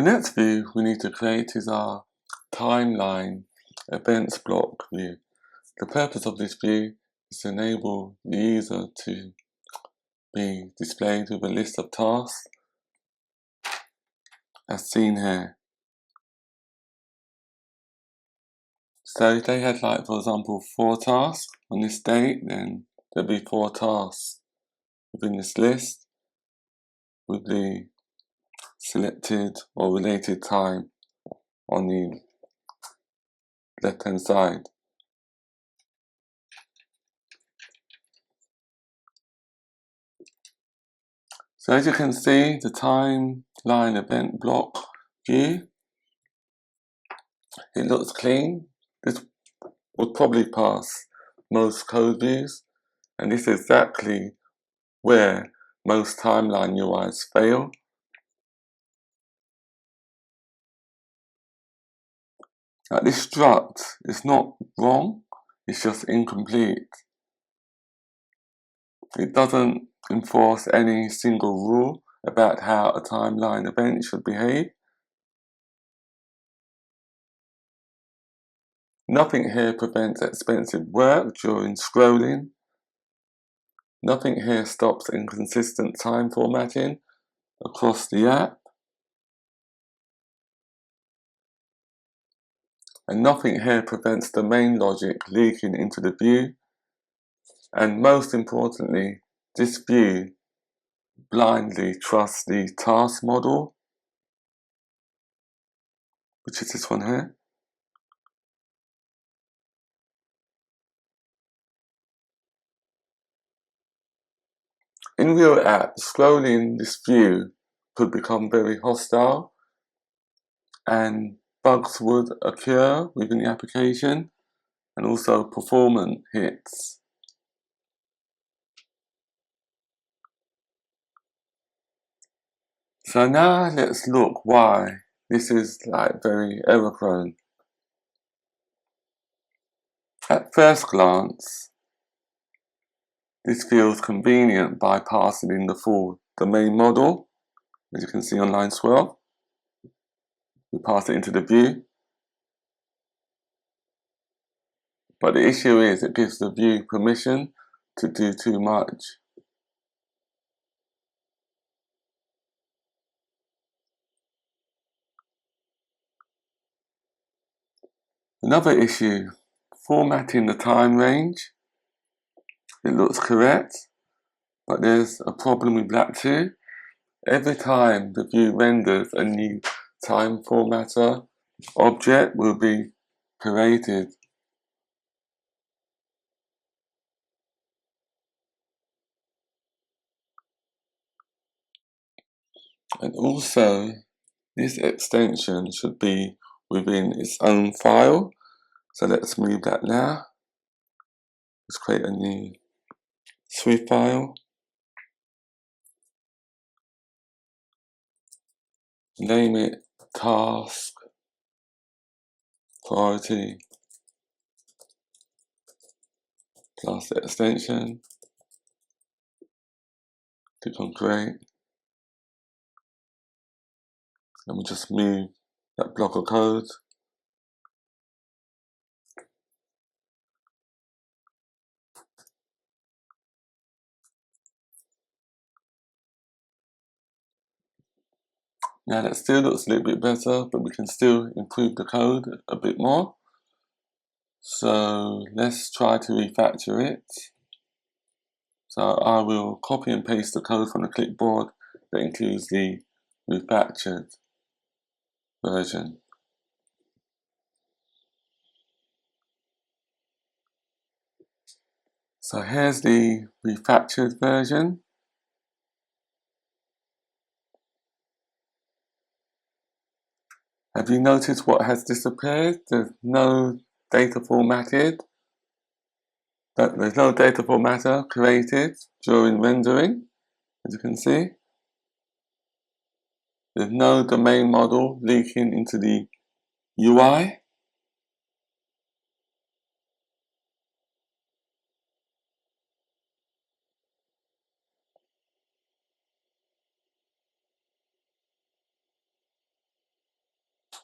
The next view we need to create is our timeline events block view. The purpose of this view is to enable the user to be displayed with a list of tasks as seen here. So if they had, like, for example, 4 tasks on this date, then there'll be 4 tasks within this list with the selected or related time on the left hand side. So as you can see, the timeline event block view, it looks clean. This would probably pass most code views, and this is exactly where most timeline UIs fail. Now, this struct is not wrong, it's just incomplete. It doesn't enforce any single rule about how a timeline event should behave. Nothing here prevents expensive work during scrolling. Nothing here stops inconsistent time formatting across the app. And nothing here prevents the main logic leaking into the view. And most importantly, this view blindly trusts the task model, which is this one here. In real apps, scrolling this view could become very hostile and bugs would occur within the application and also performance hits. So now let's look why this is very error prone. At first glance, this feels convenient by passing in the full domain model, as you can see on line 12. We pass it into the view. But the issue is it gives the view permission to do too much. Another issue, formatting the time range. It looks correct, but there's a problem with that too. Every time the view renders, a new time formatter object will be created. And also, this extension should be within its own file. So let's move that now. Let's create a new Swift file. Name it task priority plus the extension. Click on create. And we just move that block of code. Now that still looks a little bit better, but we can still improve the code a bit more. So let's try to refactor it. So I will copy and paste the code from the clipboard that includes the refactored version. So here's the refactored version. Have you noticed what has disappeared? There's no data formatted. There's no data formatter created during rendering, as you can see. There's no domain model leaking into the UI.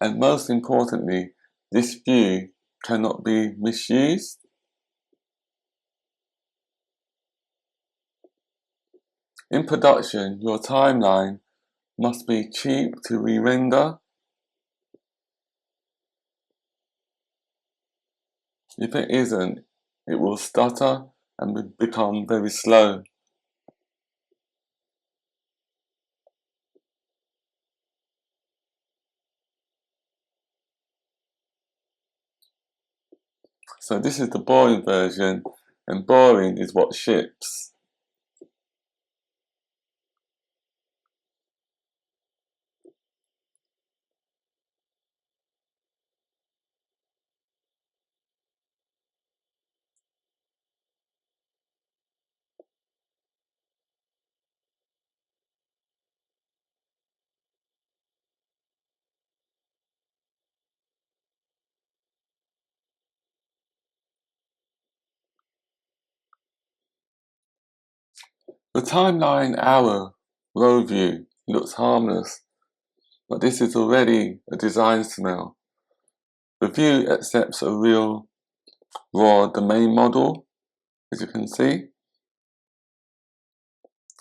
And most importantly, this view cannot be misused. In production, your timeline must be cheap to re-render. If it isn't, it will stutter and become very slow. So this is the boring version, and boring is what ships. The timeline hour row view looks harmless, but this is already a design smell. The view accepts a real raw domain model, as you can see.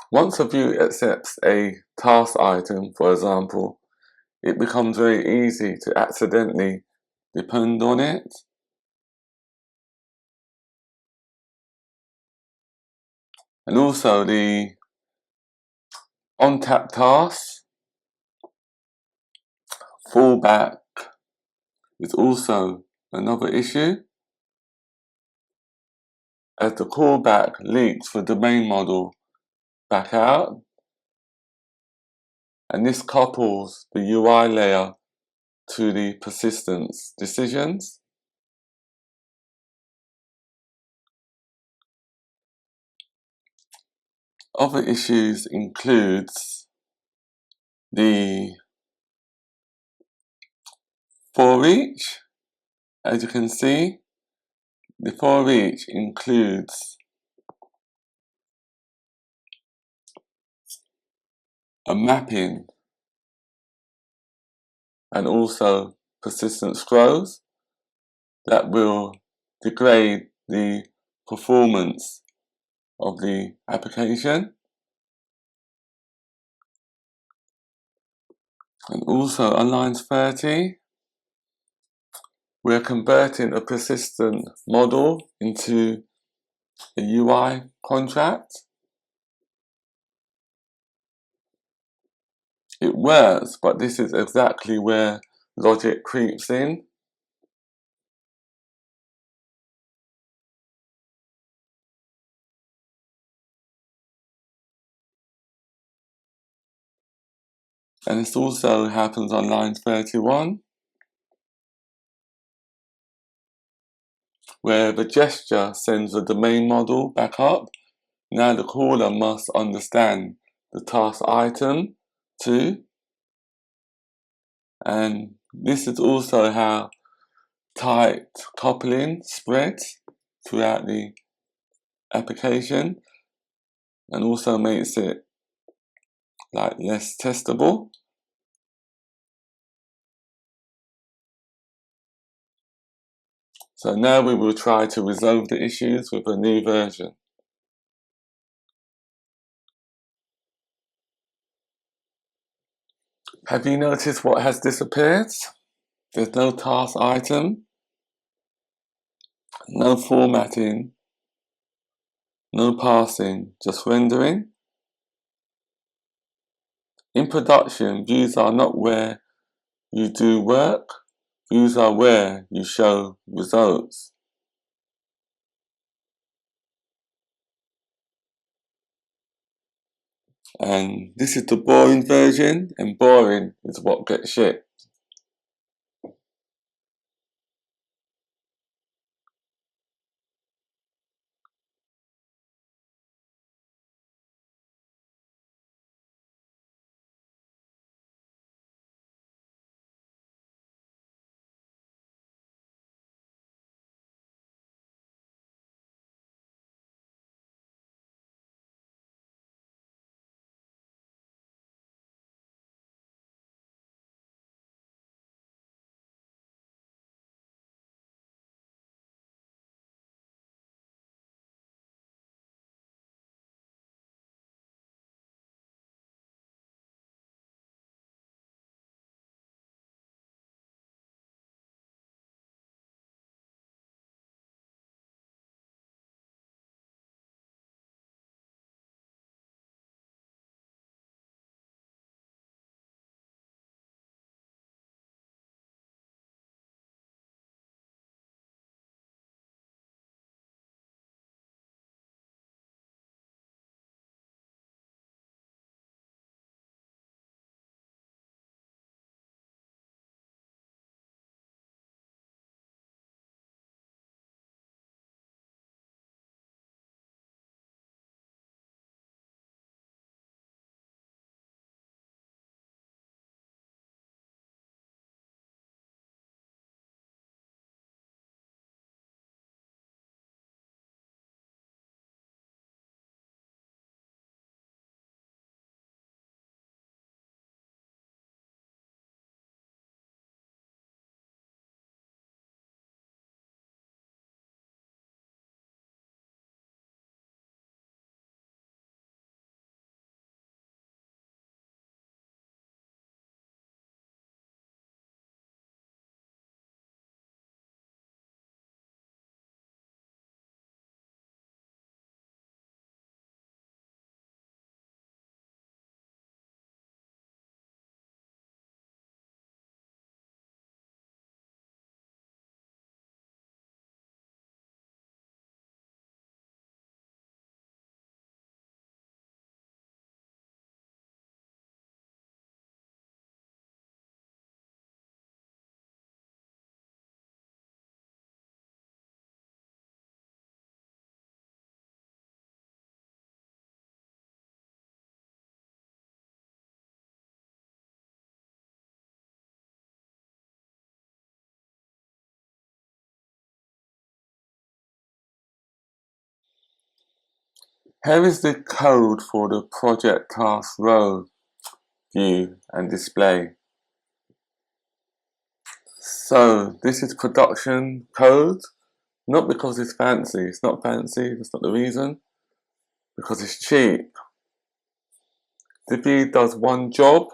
Once a view accepts a task item, for example, it becomes very easy to accidentally depend on it. And also the on-tap task fallback is also another issue, as the callback leaks the domain model back out, and this couples the UI layer to the persistence decisions. Other issues includes the for each. As you can see, the for each includes a mapping and also persistent scrolls that will degrade the performance of the application. And also on lines 30, we're converting a persistent model into a UI contract. It works, but this is exactly where logic creeps in. And this also happens on line 31, where the gesture sends the domain model back up. Now the caller must understand the task item too. And this is also how tight coupling spreads throughout the application and also makes it like less testable. So now we will try to resolve the issues with a new version. Have you noticed what has disappeared? There's no task item, no formatting, no parsing, just rendering. In production, views are not where you do work, views are where you show results. And this is the boring version, and boring is what gets shipped. Here is the code for the project task row view and display. So this is production code, not because it's fancy. It's not fancy, that's not the reason. Because it's cheap. The view does one job,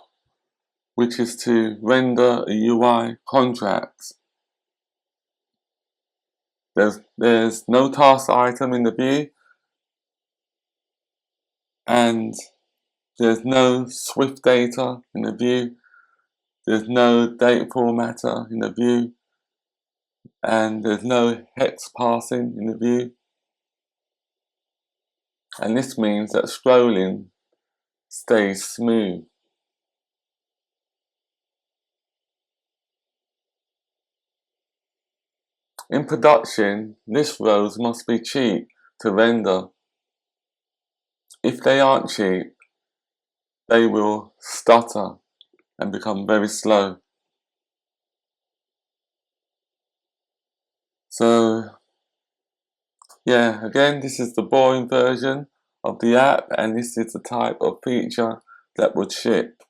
which is to render a UI contract. There's no task item in the view, and there's no SwiftData in the view. There's no data formatter in the view, and there's no hex parsing in the view. And this means that scrolling stays smooth. In production, list rows must be cheap to render. If they aren't cheap, they will stutter and become very slow. So yeah, again, this is the boring version of the app, and this is the type of feature that would ship.